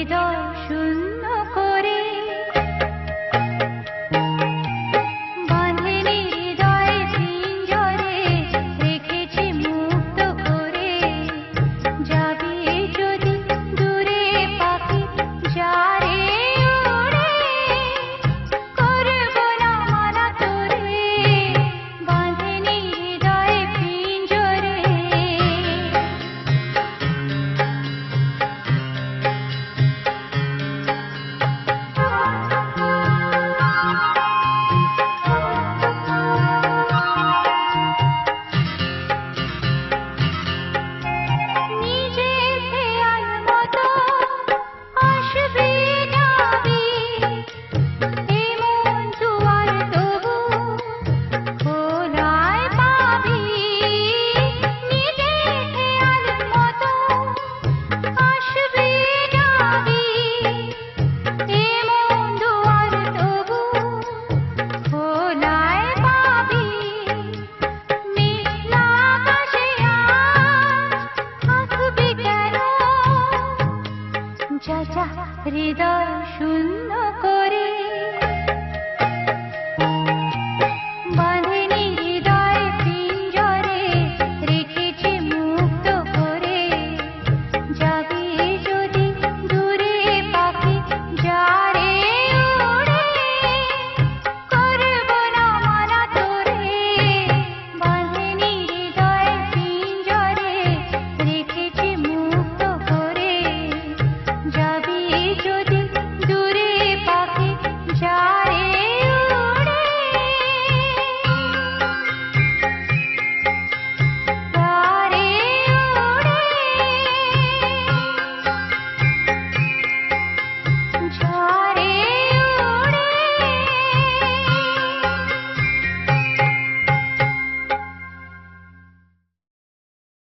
হৃদয় শূন্য করে বাঁধেনি হৃদয় পিঞ্জরে রেখেছি মুক্ত করে যাবি যদি দূরে পাখি যারে উড়ে করব না মানা তোরে বাঁধেনি হৃদয় পিঞ্জরে নিজের খেয়াল মতো আসবে যাবি এমন দুয়ার তবু খোলায় পাবি নিজের খেয়াল মতো আসবে যাবি এমন দুয়ার তবু খোলায় পাবি মেঘলা আকাশে আজ থাকবি কেন যা যা হৃদয় শূন্য করে